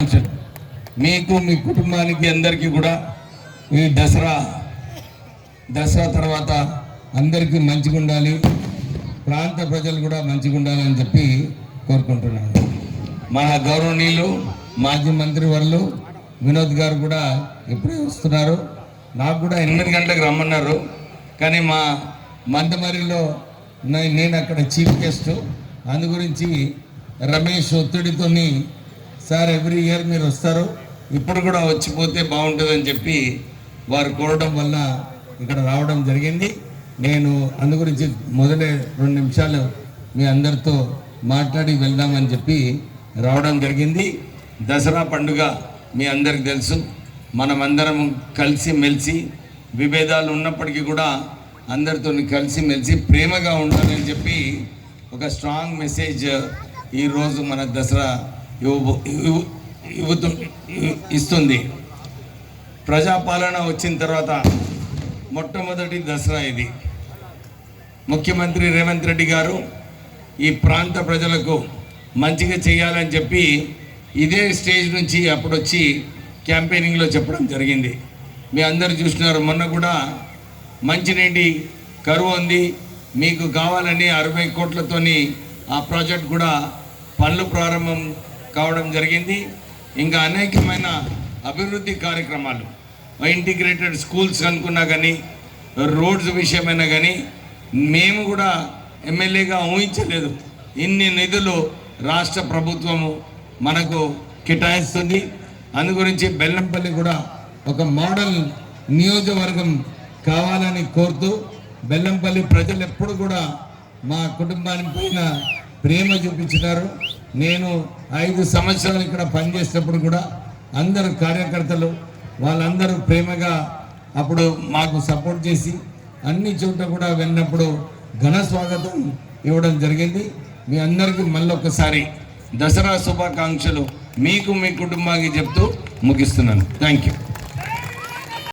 మీకు మీ కుటుంబానికి అందరికీ కూడా ఈ దసరా తర్వాత అందరికీ మంచిగా ఉండాలి, ప్రాంత ప్రజలు కూడా మంచిగా ఉండాలని చెప్పి కోరుకుంటున్నాను. మన గౌరవనీయులు మాజీ మంత్రి వర్లు వినోద్ గారు కూడా ఇప్పుడే వస్తున్నారు. నాకు కూడా 8 గంటలకు రమ్మన్నారు, కానీ మా మందమరిలో నేను అక్కడ చీఫ్ గెస్ట్, అందు గురించి రమేష్ ఒత్తిడితోని సార్ ఎవ్రీ ఇయర్ మీరు వస్తారు, ఇప్పుడు కూడా వచ్చిపోతే బాగుంటుందని చెప్పి వారు కోరడం వల్ల ఇక్కడ రావడం జరిగింది. నేను అందు గురించి మొదలే 2 నిమిషాలు మీ అందరితో మాట్లాడి వెళ్దామని చెప్పి రావడం జరిగింది. దసరా పండుగ మీ అందరికి తెలుసు, మనమందరం కలిసి మెలిసి విభేదాలు ఉన్నప్పటికీ కూడా అందరితో కలిసి మెలిసి ప్రేమగా ఉండాలని చెప్పి ఒక స్ట్రాంగ్ మెసేజ్ ఈరోజు మన దసరా ఇస్తుంది. ప్రజాపాలన వచ్చిన తర్వాత మొట్టమొదటి దసరా ఇది. ముఖ్యమంత్రి రేవంత్ రెడ్డి గారు ఈ ప్రాంత ప్రజలకు మంచిగా చేయాలని చెప్పి ఇదే స్టేజ్ నుంచి అప్పుడు వచ్చి క్యాంపెయినింగ్లో చెప్పడం జరిగింది. మీ అందరూ చూస్తున్నారు, మొన్న కూడా మంచినీటి కరువు ఉంది, మీకు కావాలని 60 కోట్లతోని ఆ ప్రాజెక్ట్ కూడా పనులు ప్రారంభం కావడం జరిగింది. ఇంకా అనేకమైన అభివృద్ధి కార్యక్రమాలు, ఇంటిగ్రేటెడ్ స్కూల్స్ అనుకున్నా కానీ, రోడ్స్ విషయమైనా కానీ మేము కూడా ఎమ్మెల్యేగా ఊహించలేదు ఇన్ని నిధులు రాష్ట్ర ప్రభుత్వము మనకు కేటాయిస్తుంది. అందు గురించి బెల్లంపల్లి కూడా ఒక మోడల్ నియోజకవర్గం కావాలని కోరుతూ, బెల్లంపల్లి ప్రజలు ఎప్పుడు కూడా మా కుటుంబాని పైన ప్రేమ చూపించినారు. నేను 5 సంవత్సరాలు ఇక్కడ పనిచేసినప్పుడు కూడా అందరు కార్యకర్తలు వాళ్ళందరూ ప్రేమగా అప్పుడు మాకు సపోర్ట్ చేసి అన్ని చోట్ల కూడా వెళ్ళినప్పుడు ఘన స్వాగతం ఇవ్వడం జరిగింది. మీ అందరికీ మళ్ళొకసారి దసరా శుభాకాంక్షలు మీకు మీ కుటుంబానికి చెప్తూ ముగిస్తున్నాను. Thank you.